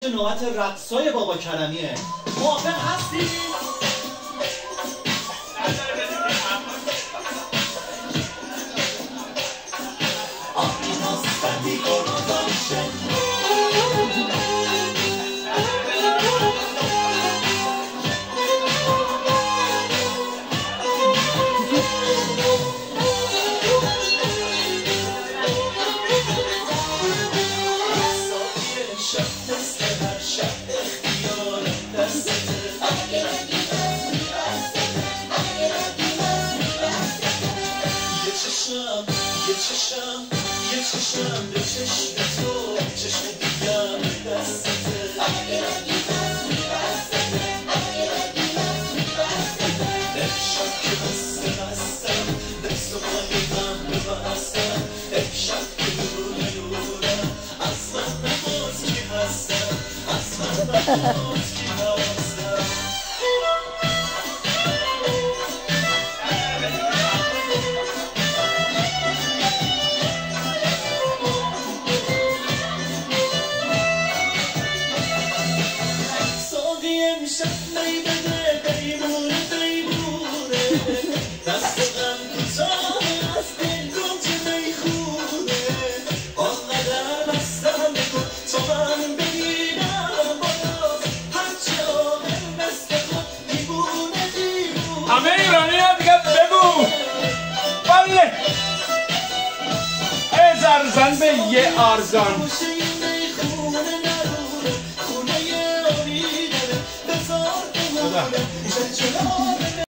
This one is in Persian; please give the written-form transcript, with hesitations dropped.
نوبت رقصای بابا کرمیه. موافق هستی؟ یه چشم به چشم تو چشم دیگم دستته امشب که بستم دست و پای من ببستم امشب که نورم از من نماز کی هستم از من نماز کی هستم می بده بیمونه دست غم کوتاه از دل گنج میخونه آنقدر بستم بکن تا من ببینم باز هرچه آمن مثل خود دیوونه دیوونه همه ایرانی ها دیگه بگو بله ای زرزن به یه آرزان خونه آبی داره بزار بمونه